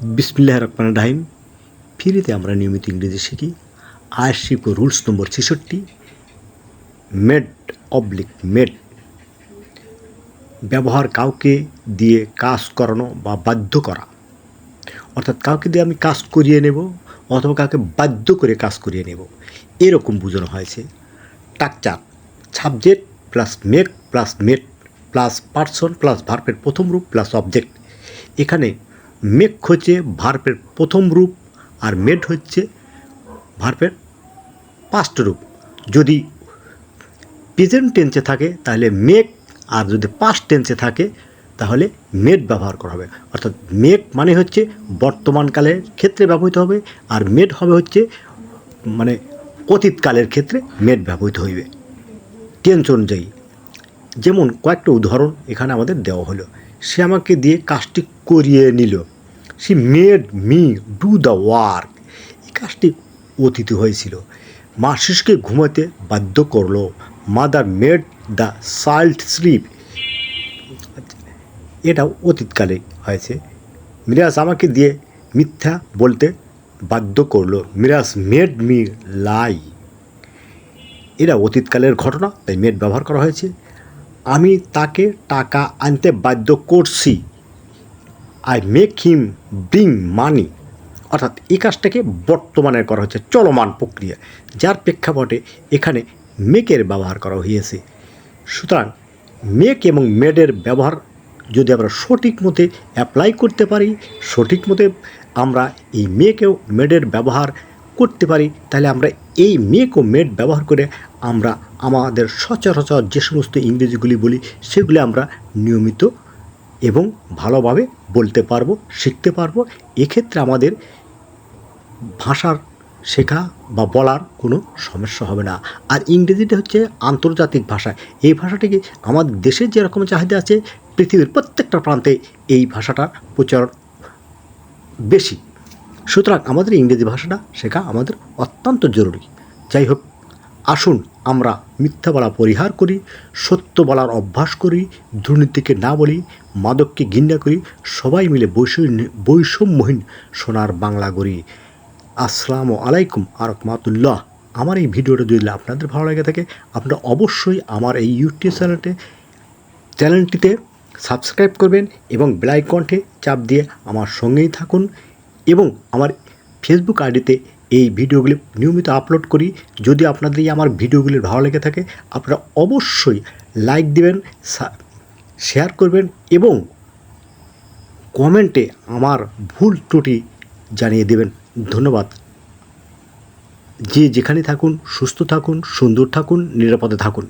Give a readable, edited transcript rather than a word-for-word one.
বিসমিল্লাহির রহমানির রহিম। ফ্রিতে আমরা নিয়মিত ইংরেজি শিখি। আজ শিখব রুলস নম্বর ৬৬, মেড। ব্যবহার কাউকে দিয়ে কাজ করানো বা বাধ্য করা, অর্থাৎ কাউকে দিয়ে আমি কাজ করিয়ে নেব অথবা কাউকে বাধ্য করে কাজ করিয়ে নেব, এরকম বোঝানো হয়েছে। Structure: subject plus make plus made plus person plus ভার্বের প্রথম রূপ প্লাস অবজেক্ট। এখানে মেক হচ্ছে ভার্বের প্রথম রূপ আর মেড হচ্ছে ভার্বের পাস্ট রূপ। যদি প্রেজেন্ট টেন্সে থাকে তাহলে মেক, আর যদি পাস্ট টেন্সে থাকে তাহলে মেড ব্যবহার করা হবে। অর্থাৎ মেক মানে হচ্ছে বর্তমানকালের ক্ষেত্রে ব্যবহৃত হবে, আর মেড হবে হচ্ছে মানে অতীতকালের ক্ষেত্রে মেড ব্যবহৃত হইবে টেন্স অনুযায়ী। যেমন কয়েকটা উদাহরণ এখানে আমাদের দেওয়া হলো। সে আমাকে দিয়ে কাজটি করিয়ে নিল, she made me do the work. এই কাজটি অতীতে হয়েছিল। মা শিশুকে ঘুমাতে বাধ্য করলো, mother made the child sleep. এটা অতীতকালে হয়েছে। মিরাজ আমাকে দিয়ে মিথ্যা বলতে বাধ্য করলো, মিরাজ মেড মি লাই। এটা অতীতকালের ঘটনা, তাই মেড ব্যবহার করা হয়েছে। আমি তাকে টাকা আনতে বাধ্য করছি, আই মেক হিম ব্রিং মানি। অর্থাৎ এই কাজটাকে বর্তমানে করা হচ্ছে, চলমান প্রক্রিয়া, যার প্রেক্ষাপটে এখানে মেকের ব্যবহার করা হয়েছে। সুতরাং মেক এবং মেডের ব্যবহার যদি আমরা সঠিক মতে অ্যাপ্লাই করতে পারি, সঠিক মতে আমরা এই মেক ও মেডের ব্যবহার করতে পারি, তাহলে আমরা এই মেক ও মেড ব্যবহার করে আমরা আমাদের সচরাচর যে সমস্ত ইংরেজিগুলি বলি সেগুলি আমরা নিয়মিত এবং ভালোভাবে বলতে পারবো, শিখতে পারবো। এক্ষেত্রে আমাদের ভাষার শেখা বা বলার কোনো সমস্যা হবে না। আর ইংরেজিটা হচ্ছে আন্তর্জাতিক ভাষা। এই ভাষাটিকে আমাদের দেশের যেরকম চাহিদা আছে, পৃথিবীর প্রত্যেকটা প্রান্তে এই ভাষাটার প্রচলন বেশি। সুতরাং আমাদের ইংরেজি ভাষাটা শেখা আমাদের অত্যন্ত জরুরি। যাই হোক, আসুন আমরা মিথ্যা বলা পরিহার করি, সত্য বলার অভ্যাস করি, দুর্নীতিকে না বলি, মাদককে ঘৃণা করি, সবাই মিলে বৈষম্যহীন সোনার বাংলা গড়ি। আসসালামু আলাইকুম আরহামাতুল্লাহ। আমার এই ভিডিওটা যদি আপনাদের ভালো লাগে থাকে, আপনারা অবশ্যই আমার এই ইউটিউব চ্যানেলটিতে সাবস্ক্রাইব করবেন এবং বেল আইকনটি চাপ দিয়ে আমার সঙ্গেই থাকুন। এবং আমার ফেসবুক আইডিতে এই ভিডিওগুলি নিয়মিত আপলোড করি। যদি আপনাদের আমার ভিডিওগুলি ভালো লেগে থাকে, আপনারা অবশ্যই লাইক দেবেন, শেয়ার করবেন এবং কমেন্টে আমার ভুল ত্রুটি জানিয়ে দেবেন। ধন্যবাদ। যে যেখানে থাকুন সুস্থ থাকুন, সুন্দর থাকুন, নিরাপদে থাকুন।